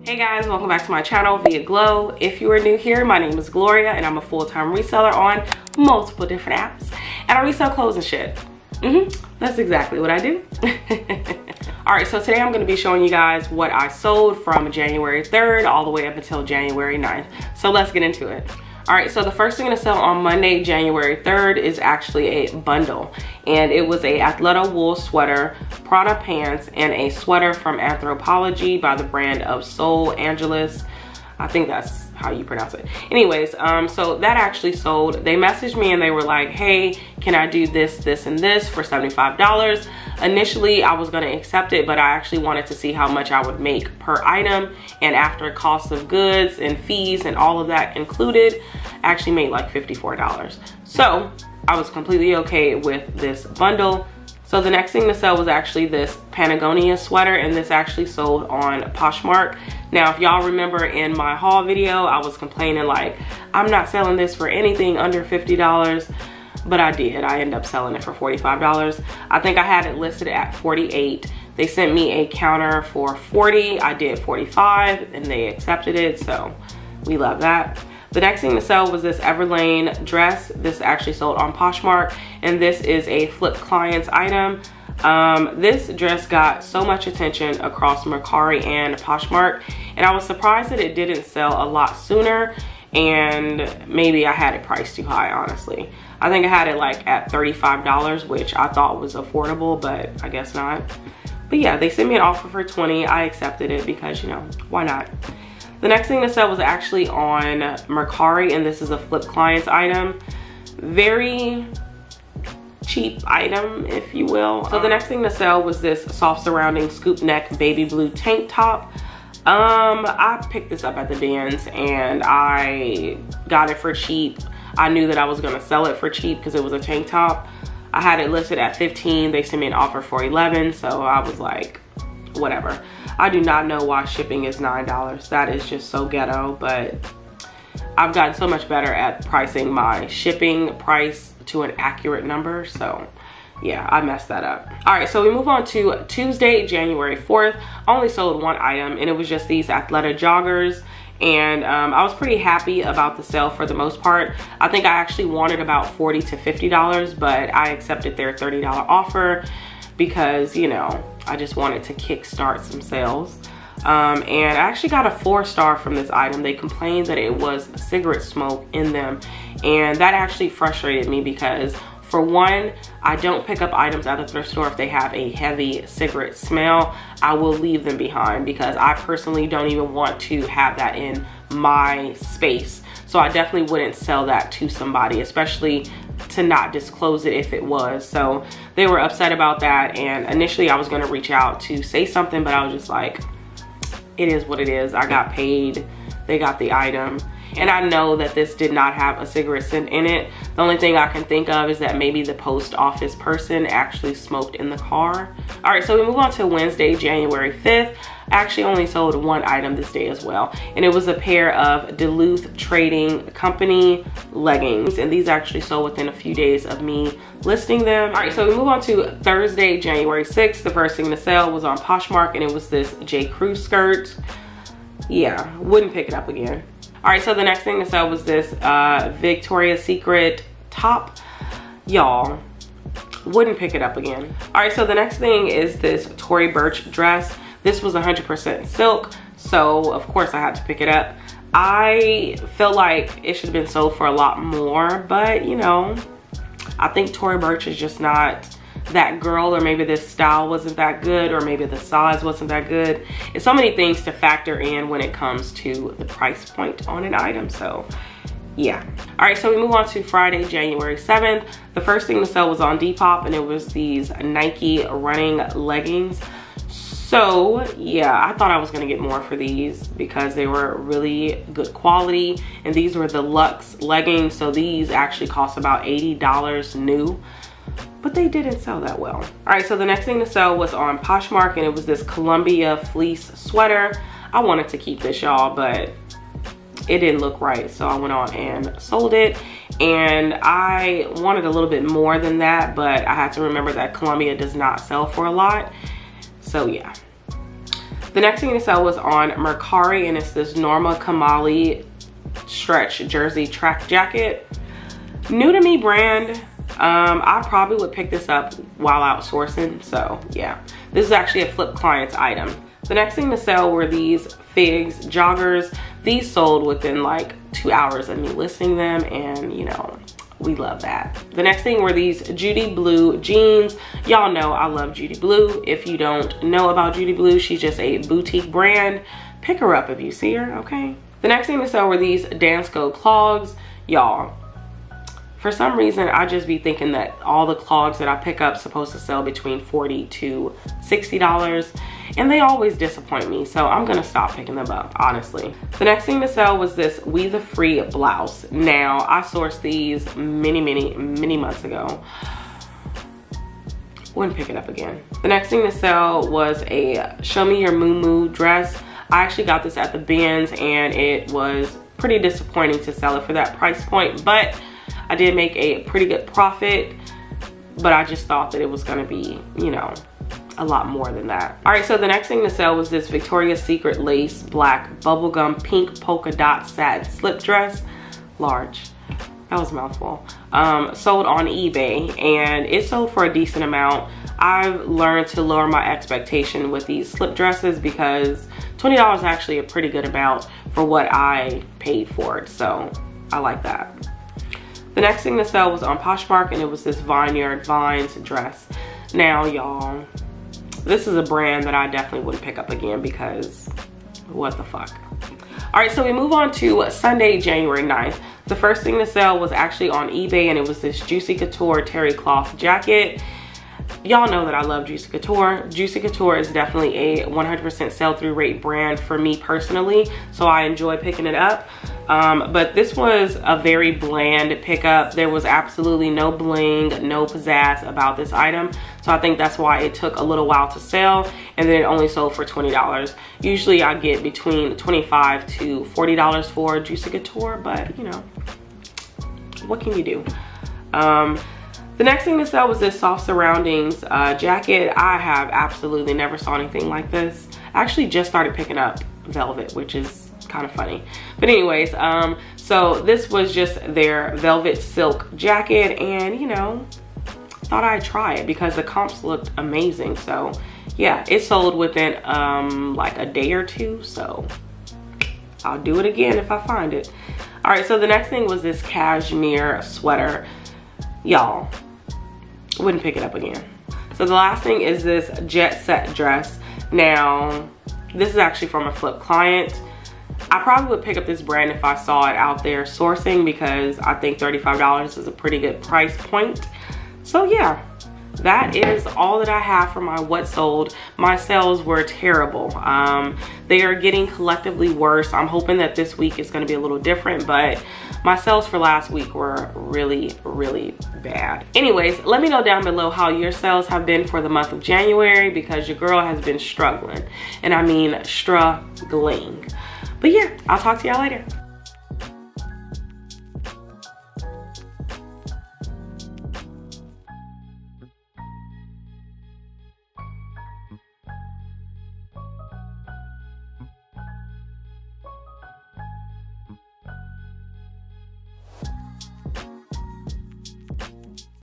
Hey guys, welcome back to my channel, Viaglo. If you are new here, my name is Gloria and I'm a full-time reseller on multiple different apps. And I resell clothes and shit. That's exactly what I do. Alright, so today I'm going to be showing you guys what I sold from January 3rd all the way up until January 9th. So let's get into it. Alright, so the first thing to sell on Monday, January 3rd is actually a bundle. And it was a Athleta wool sweater, Prada pants, and a sweater from Anthropologie by the brand of Sol Angeles. I think that's how you pronounce it. Anyways, so that actually sold. They messaged me and they were like, hey, can I do this, this, and this for $75? Initially, I was gonna accept it, but I actually wanted to see how much I would make per item. And after cost of goods and fees and all of that included, I actually made like $54. So I was completely okay with this bundle. So the next thing to sell was actually this Panagonia sweater, and this actually sold on Poshmark. Now, if y'all remember in my haul video, I was complaining like, I'm not selling this for anything under $50, but I did. I ended up selling it for $45. I think I had it listed at $48. They sent me a counter for $40. I did $45 and they accepted it, so we love that. The next thing to sell was this Everlane dress. This actually sold on Poshmark, and this is a flip clients item. This dress got so much attention across Mercari and Poshmark, and I was surprised that it didn't sell a lot sooner, and maybe I had it priced too high, honestly. I think I had it like at $35, which I thought was affordable, but I guess not. But yeah, they sent me an offer for $20. I accepted it because, you know, why not? The next thing to sell was actually on Mercari, and this is a flip clients item. Very cheap item, if you will. So the next thing to sell was this soft surrounding scoop neck baby blue tank top. I picked this up at the bins and I got it for cheap. I knew that I was gonna sell it for cheap because it was a tank top. I had it listed at $15. They sent me an offer for $11, so I was like, whatever. I do not know why shipping is $9. That is just so ghetto, but I've gotten so much better at pricing my shipping price to an accurate number, so yeah, I messed that up. All right, so we move on to Tuesday, January 4th. I only sold one item, and it was just these Athleta joggers, and I was pretty happy about the sale for the most part. I think I actually wanted about $40 to $50, but I accepted their $30 offer because, you know, I just wanted to kickstart some sales. And I actually got a 4-star from this item. They complained that it was cigarette smoke in them, and that actually frustrated me because, for one, I don't pick up items at the thrift store if they have a heavy cigarette smell. I will leave them behind because I personally don't even want to have that in my space. So I definitely wouldn't sell that to somebody, especially to not disclose it if it was. So they were upset about that, and initially I was gonna reach out to say something, but I was just like, it is what it is. I got paid, they got the item. And I know that this did not have a cigarette scent in it. The only thing I can think of is that maybe the post office person actually smoked in the car. All right, so we move on to Wednesday, January 5th. I actually only sold one item this day as well, and it was a pair of Duluth Trading Company leggings, and these actually sold within a few days of me listing them. All right, so we move on to Thursday, January 6th. The first thing to sell was on Poshmark, and it was this J. Crew skirt. Yeah, wouldn't pick it up again. All right, so the next thing to sell was this Victoria's Secret top. Y'all, wouldn't pick it up again. All right, so the next thing is this Tory Burch dress. This was 100% silk, so of course I had to pick it up. I feel like it should have been sold for a lot more, but you know, I think Tory Burch is just not that girl, or maybe this style wasn't that good, or maybe the size wasn't that good. It's so many things to factor in when it comes to the price point on an item, so yeah. All right, so we move on to Friday, January 7th. The first thing to sell was on Depop, and it was these Nike running leggings. So yeah, I thought I was gonna get more for these because they were really good quality, and these were the luxe leggings, so these actually cost about $80 new, but they didn't sell that well. All right, so the next thing to sell was on Poshmark, and it was this Columbia fleece sweater. I wanted to keep this, y'all, but it didn't look right, so I went on and sold it. And I wanted a little bit more than that, but I had to remember that Columbia does not sell for a lot. So yeah. The next thing to sell was on Mercari, and it's this Norma Kamali stretch jersey track jacket. New to me brand. I probably would pick this up while outsourcing, so yeah. This is actually a flip client's item. The next thing to sell were these Figs joggers. These sold within like 2 hours of me listing them, and you know, we love that. The next thing were these Judy Blue jeans. Y'all know I love Judy Blue. If you don't know about Judy Blue, she's just a boutique brand. Pick her up if you see her, okay? The next thing to sell were these Dansko clogs. Y'all, for some reason, I just be thinking that all the clogs that I pick up supposed to sell between $40 to $60, and they always disappoint me, so I'm gonna stop picking them up, honestly. The next thing to sell was this We The Free blouse. Now, I sourced these many months ago. Wouldn't pick it up again. The next thing to sell was a Show Me Your Moo dress. I actually got this at the bins, and it was pretty disappointing to sell it for that price point, but I did make a pretty good profit, but I just thought that it was gonna be, you know, a lot more than that. All right, so the next thing to sell was this Victoria's Secret lace black bubblegum pink polka dot satin slip dress, large. That was a mouthful. Sold on eBay, and it sold for a decent amount. I've learned to lower my expectation with these slip dresses because $20 is actually a pretty good amount for what I paid for it, so I like that. The next thing to sell was on Poshmark, and it was this Vineyard Vines dress. Now, y'all, this is a brand that I definitely wouldn't pick up again because what the fuck. All right, so we move on to Sunday, January 9th. The first thing to sell was actually on eBay, and it was this Juicy Couture terry cloth jacket. Y'all know that I love Juicy Couture. Juicy Couture is definitely a 100% sell-through rate brand for me personally, so I enjoy picking it up. But this was a very bland pickup. There was absolutely no bling, no pizzazz about this item. So I think that's why it took a little while to sell, and then it only sold for $20. Usually I get between $25 to $40 for Juicy Couture, but you know, what can you do? The next thing to sell was this Soft Surroundings jacket. I have absolutely never saw anything like this. I actually just started picking up velvet, which is kind of funny. But anyways, so this was just their velvet silk jacket, and you know, thought I'd try it because the comps looked amazing. So yeah, it sold within like a day or two, so I'll do it again if I find it. All right, so the next thing was this cashmere sweater. Y'all, wouldn't pick it up again. So the last thing is this jet set dress. Now, this is actually from a flip client. I probably would pick up this brand if I saw it out there sourcing, because I think $35 is a pretty good price point. So yeah, that is all that I have for my what sold. My sales were terrible. They are getting collectively worse. I'm hoping that this week is going to be a little different, but my sales for last week were really bad. Anyways, let me know down below how your sales have been for the month of January, because your girl has been struggling, and I mean struggling. But yeah, I'll talk to y'all later.